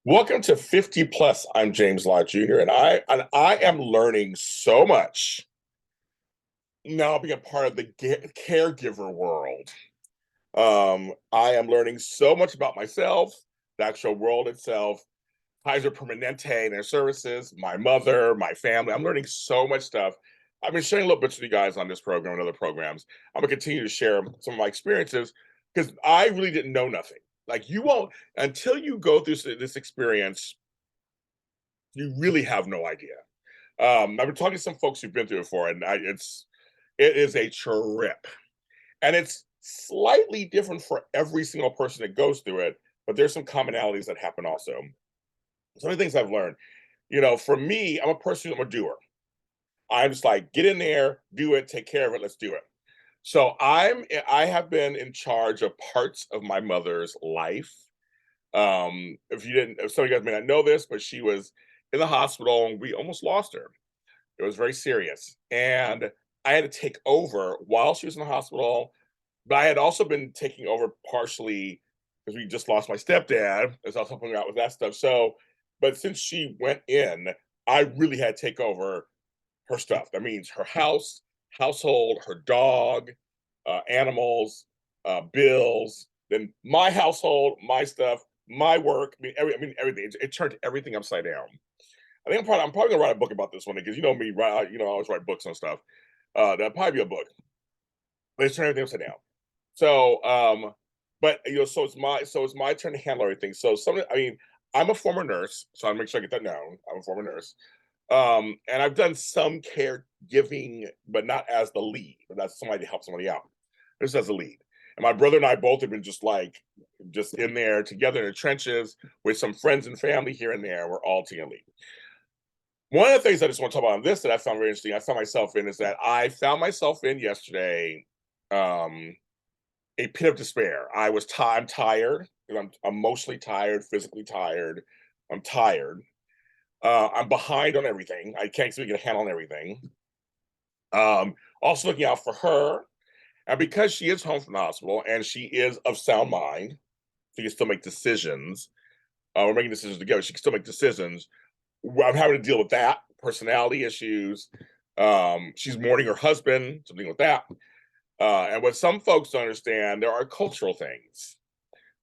Welcome to 50 Plus. I'm James Lott Jr. and I am learning so much now being a part of the caregiver world. I am learning so much about myself, the actual world itself, Kaiser Permanente and their services, my mother, my family. I'm learning so much stuff. I've been sharing little bits with you guys on this program and other programs. I'm gonna continue to share some of my experiences because I really didn't know nothing. Like you won't until you go through this experience, you really have no idea. I've been talking to some folks who've been through it before, and it is a trip, and it's slightly different for every single person that goes through it. But there's some commonalities that happen also. Some of the things I've learned, for me, I'm a person, I'm a doer. I'm just like, get in there, do it, take care of it, let's do it. So I have been in charge of parts of my mother's life. If some of you guys may not know this, but she was in the hospital and we almost lost her. It was very serious. And I had to take over while she was in the hospital. But I had also been taking over partially because we just lost my stepdad, as I was helping her out with that stuff. So, but since she went in, I really had to take over her stuff. That means her house, household, her dog, animals, bills, then my household, my stuff, my work. I mean everything. It turned everything upside down. I'm probably gonna write a book about this one because you know me, right? I always write books on stuff. That'll probably be a book. But it's turned everything upside down. So, but so it's my turn to handle everything. So I'm a former nurse, so I make sure I get that known. I'm a former nurse. And I've done some caregiving, but not as the lead, but that's somebody to help somebody out. This as a lead. And my brother and I both have been just in there together in the trenches with some friends and family here and there. We're all team lead. One of the things I just want to talk about on this that I found very interesting, I found myself in, is that I found myself in yesterday, um, a pit of despair. I'm tired. I'm emotionally tired, physically tired. I'm tired. I'm behind on everything. I can't seem to get a handle on everything. Also looking out for her. And because she is home from the hospital and she is of sound mind, she can still make decisions. We're making decisions together. She can still make decisions. I'm having to deal with that, personality issues. She's mourning her husband, something with that. And what some folks don't understand, there are cultural things.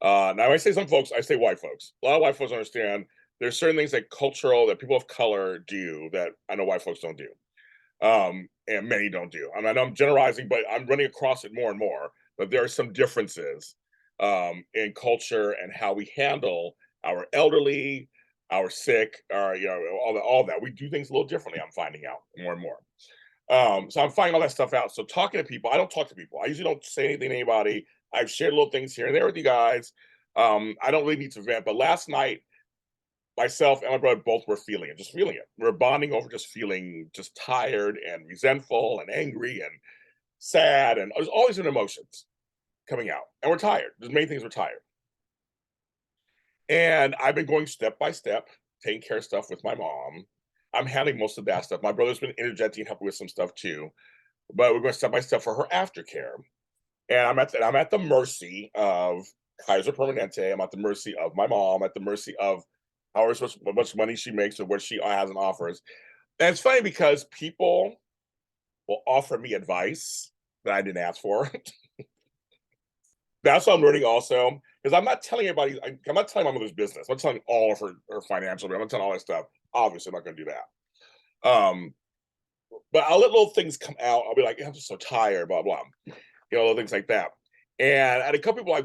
Now, when I say some folks, I say white folks. A lot of white folks understand there's certain things that people of color do that I know white folks don't do. And many don't do. I know I'm generalizing, but I'm running across it more and more. But there are some differences in culture and how we handle our elderly, our sick, all that. We do things a little differently. I'm finding out more and more. So I'm finding all that stuff out. So talking to people, I don't talk to people. I usually don't say anything to anybody. I've shared little things here and there with you guys. I don't really need to vent, but last night myself and my brother both were feeling it, just feeling it. We're bonding over just feeling just tired and resentful and angry and sad, and there's always an emotions coming out. And we're tired. There's many things we're tired. And I've been going step by step, taking care of stuff with my mom. I'm handling most of that stuff. My brother's been interjecting and helping with some stuff too. But we're going step by step for her aftercare. And I'm at the mercy of Kaiser Permanente. I'm at the mercy of my mom, at the mercy of how much money she makes or what she has and offers. And it's funny because people will offer me advice that I didn't ask for. That's what I'm learning also. Because I'm not telling my mother's business. I'm not telling all of her financial, I'm not telling all that stuff. Obviously, I'm not going to do that. But I'll let little things come out. I'll be like, I'm just so tired, blah, blah. Little things like that. And a couple people I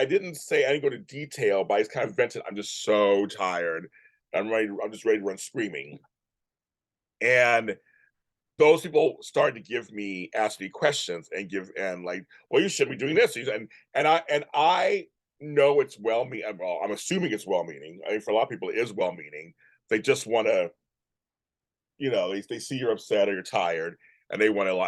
didn't go to detail, but I just kind of vented, I'm just so tired. I'm just ready to run screaming. And those people started to ask me questions and like, well, you should be doing this. And I know it's well, I'm assuming it's well meaning. I mean, for a lot of people, it is well meaning. They just want to, they see you're upset or you're tired and they want to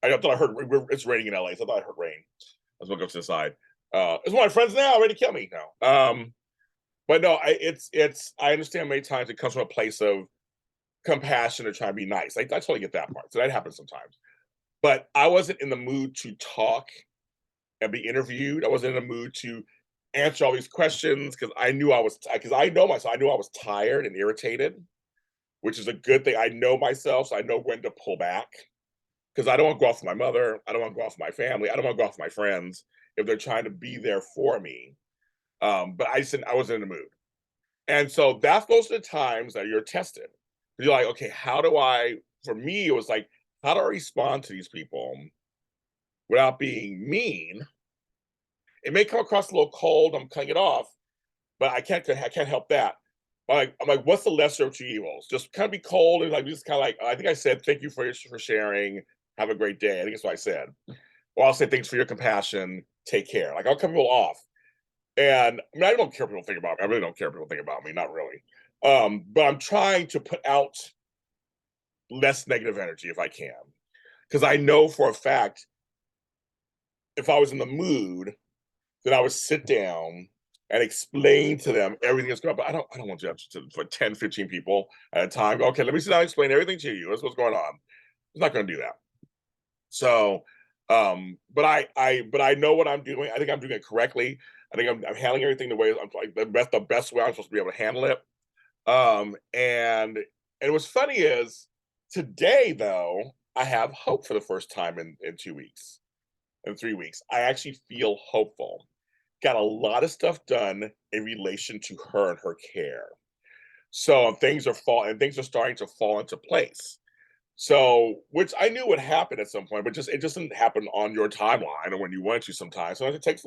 I thought I heard it's raining in LA, so I thought I heard rain. I was looking up to the side. It's one of my friends now ready to kill me now. But no, I understand many times it comes from a place of compassion or trying to be nice. I totally get that part. So that happens sometimes. But I wasn't in the mood to talk and be interviewed. I wasn't in the mood to answer all these questions because I knew I was because I know myself. I knew I was tired and irritated, which is a good thing. I know myself, so I know when to pull back because I don't want to go off with my mother. I don't want to go off with my family. I don't want to go off with my friends if they're trying to be there for me. But I just I wasn't in the mood. And so that's those are the times that you're tested. You're like, okay, how do I, for me, it was like, how do I respond to these people without being mean? It may come across a little cold, I'm cutting it off, but I can't help that. I'm like, what's the lesser of two evils? Just kind of be cold and like just kind of like I think I said, thank you for sharing. Have a great day. I think that's what I said. Or I'll say thanks for your compassion. Take care. Like I'll cut people off. And I mean, I don't care what people think about me. I really don't care what people think about me, not really. But I'm trying to put out less negative energy if I can. Because I know for a fact, if I was in the mood, then I would sit down and explain to them everything that's going on. But I don't want to for 10, 15 people at a time. Okay, let me sit down and explain everything to you. That's what's going on. I'm not going to do that. So, but I know what I'm doing. I think I'm doing it correctly. I think I'm handling everything the way I'm like the best way I'm supposed to be able to handle it. And what's funny is today though, I have hope for the first time in 2 weeks, in 3 weeks. I actually feel hopeful. Got a lot of stuff done in relation to her and her care. So things are starting to fall into place. So, which I knew would happen at some point, but just it just didn't happen on your timeline or when you want to sometimes. Sometimes it takes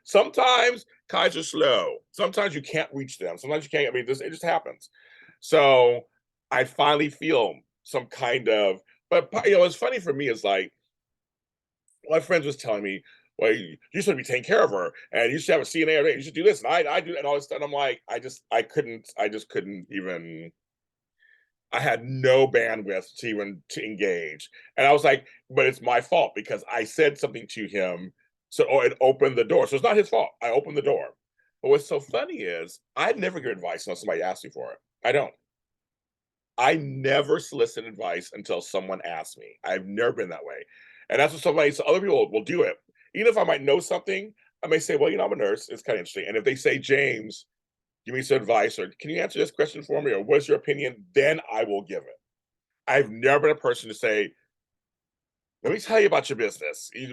sometimes guys are slow. Sometimes you can't reach them. Sometimes you can't. I mean, it just happens. So I finally feel some kind of, but what's funny for me is like my friends was telling me, well, you should be taking care of her, and you should have a CNA every day. You should do this, and I do, and all this stuff. And I'm like, I just couldn't even. I had no bandwidth to even to engage. And I was like, but it's my fault because I said something to him. So or it opened the door. So it's not his fault. I opened the door. But what's so funny is I never give advice unless somebody asks me for it. I don't. I never solicit advice until someone asks me. I've never been that way. And that's what so other people will do it. Even if I might know something, I may say, well, I'm a nurse. It's kind of interesting. And if they say, James, give me some advice, or can you answer this question for me, or what's your opinion? Then I will give it. I've never been a person to say, let me tell you about your business. I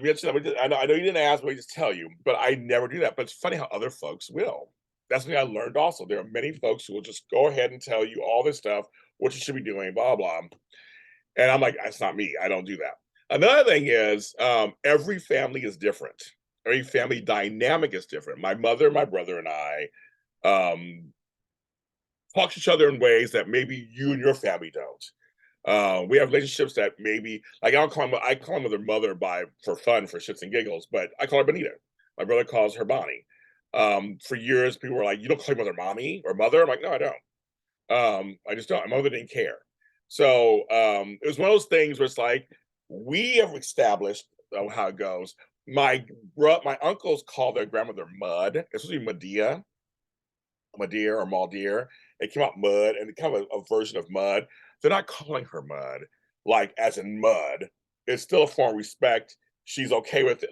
know you didn't ask, but I just tell you, but I never do that. But it's funny how other folks will. That's something I learned also. There are many folks who will just go ahead and tell you all this stuff, what you should be doing, blah, blah. And I'm like, that's not me. I don't do that. Another thing is every family is different. Every family dynamic is different. My mother, my brother, and I talk to each other in ways that maybe you and your family don't. We have relationships that maybe like I call my mother by for fun for shits and giggles, but I call her Benita. My brother calls her Bonnie. For years, people were like, "You don't call your mother mommy or mother." I'm like, "No, I don't. I just don't." My mother didn't care. So it was one of those things where it's like we have established how it goes. My uncles call their grandmother Mud. It's supposed to be Medea, Madeir or Maldir. It came out Mud, and it kind of a version of Mud. They're not calling her Mud, like as in mud. It's still a form of respect. She's okay with it.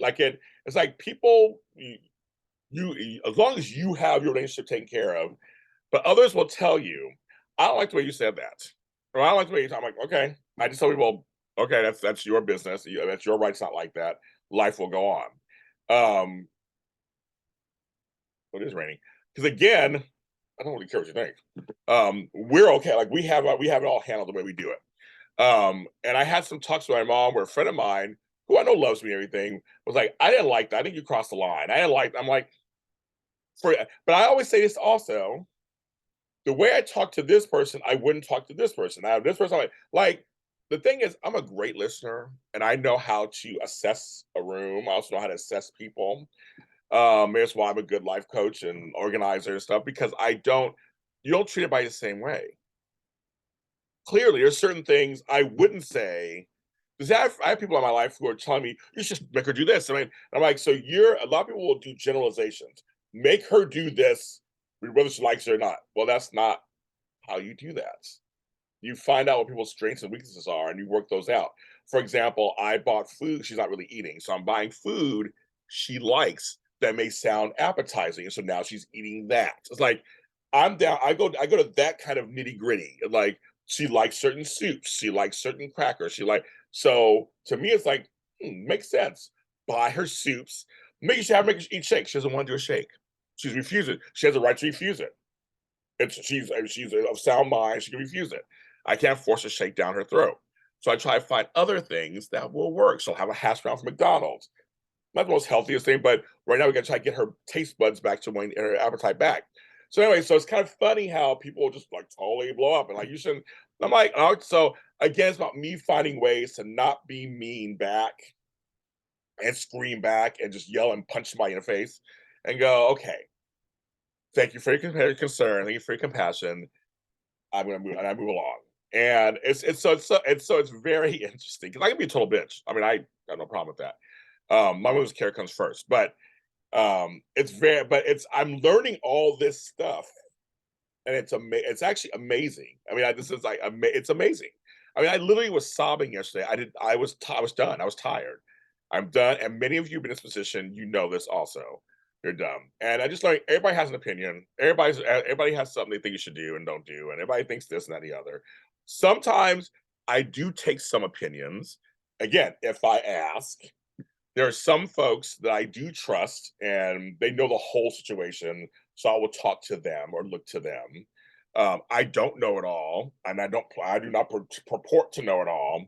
It's like people, as long as you have your relationship taken care of, but others will tell you, I don't like the way you said that. Or I don't like the way you talk. I'm like, okay. I just tell people, okay, that's your business. That's your right. It's not like that. Life will go on. Um, it is raining. Because again, I don't really care what you think. We're okay. Like we have it all handled the way we do it. And I had some talks with my mom where a friend of mine, who I know loves me and everything, was like, I didn't like that. I think you crossed the line. I didn't like I'm like, but I always say this also. The way I talk to this person, I wouldn't talk to this person. I have this person like the thing is, I'm a great listener and I know how to assess a room. I also know how to assess people. That's why I'm a good life coach and organizer and stuff because you don't treat everybody the same way. Clearly, there's certain things I wouldn't say. Because I have people in my life who are telling me, you should make her do this. I mean, I'm like, so a lot of people will do generalizations. Make her do this, whether she likes it or not. Well, that's not how you do that. You find out what people's strengths and weaknesses are and you work those out. For example, I bought food she's not really eating. So I'm buying food she likes that may sound appetizing, and so now she's eating that. It's like, I'm down I go to that kind of nitty-gritty, like, she likes certain soups, she likes certain crackers, she like so, to me, it's like, makes sense. Buy her soups, make her eat shake, she doesn't wanna do a shake. She's refusing, she has a right to refuse it. She's of sound mind, she can refuse it. I can't force a shake down her throat. So I try to find other things that will work. She'll have a hash brown from McDonald's. Not the most healthiest thing, but right now we gotta try to get her taste buds back to when her appetite back. So anyway, so it's kind of funny how people just like totally blow up and like you shouldn't. I'm like, oh, so again, it's about me finding ways to not be mean back and scream back and just yell and punch somebody in the face and go, okay, thank you for your concern, thank you for your compassion. I'm gonna move and I move along. And it's very interesting because I can be a total bitch. I mean, I got no problem with that. My mother's care comes first, but it's I'm learning all this stuff, and it's actually amazing. I mean, this is like it's amazing. I mean, I literally was sobbing yesterday. I was done. I was tired. I'm done. And many of you have been in this position. You know this also. You're dumb. And I just like everybody has an opinion. Everybody has something they think you should do and don't do, and everybody thinks this and that and the other. Sometimes I do take some opinions. Again, if I ask, there are some folks that I do trust and they know the whole situation, so I will talk to them or look to them. I don't know it all, and I do not purport to know it all.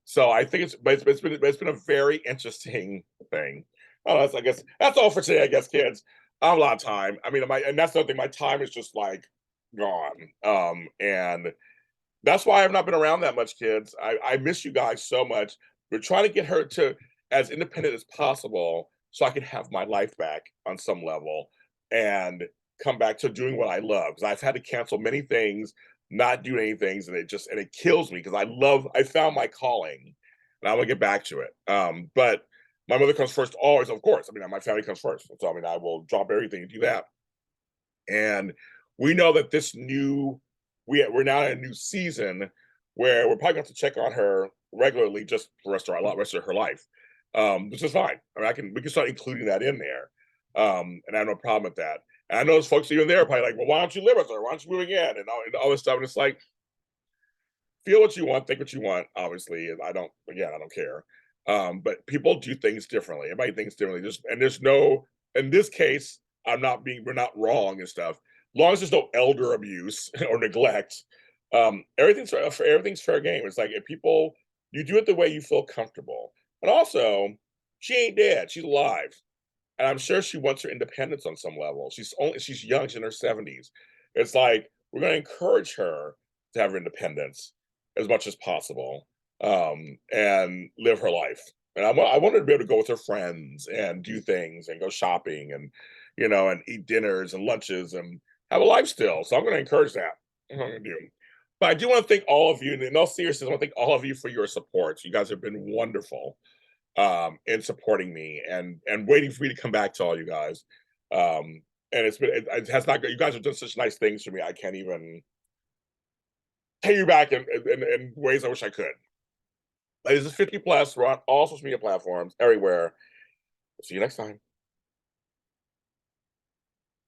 So I think it's been a very interesting thing. Oh, I guess that's all for today. I guess, kids, I have a lot of time. I mean, and that's the other thing. My time is just like gone, and that's why I've not been around that much, kids. I miss you guys so much. We're trying to get her to as independent as possible so I can have my life back on some level and come back to doing what I love. Because I've had to cancel many things, not do any things, and it kills me because I found my calling and I want to get back to it. But my mother comes first always, of course. I mean, my family comes first. So I mean, I will drop everything and do that. And we know that we're now in a new season where we're probably going to have to check on her regularly just for rest of her life, which is fine. I mean, we can start including that in there, and I have no problem with that. And I know those folks even there are probably like, well, why don't you live with her? Why don't you move again? And all this stuff. And it's like, feel what you want, think what you want. Obviously, and I don't care. But people do things differently. Everybody thinks differently. There's no in this case, we're not wrong and stuff. As long as there's no elder abuse or neglect, everything's fair game. It's like if people you do it the way you feel comfortable. And also, she ain't dead. She's alive. And I'm sure she wants her independence on some level. She's young, she's in her 70s. It's like we're gonna encourage her to have her independence as much as possible, and live her life. And I want her to be able to go with her friends and do things and go shopping and and eat dinners and lunches and have a life still. So I'm gonna encourage that. That's what I'm gonna do. But I do want to thank all of you, and in all seriousness, I want to thank all of you for your support. You guys have been wonderful in supporting me and waiting for me to come back to all you guys. And it has not you guys have done such nice things for me. I can't even pay you back in ways I wish I could. This is 50 plus. We're on all social media platforms everywhere. See you next time.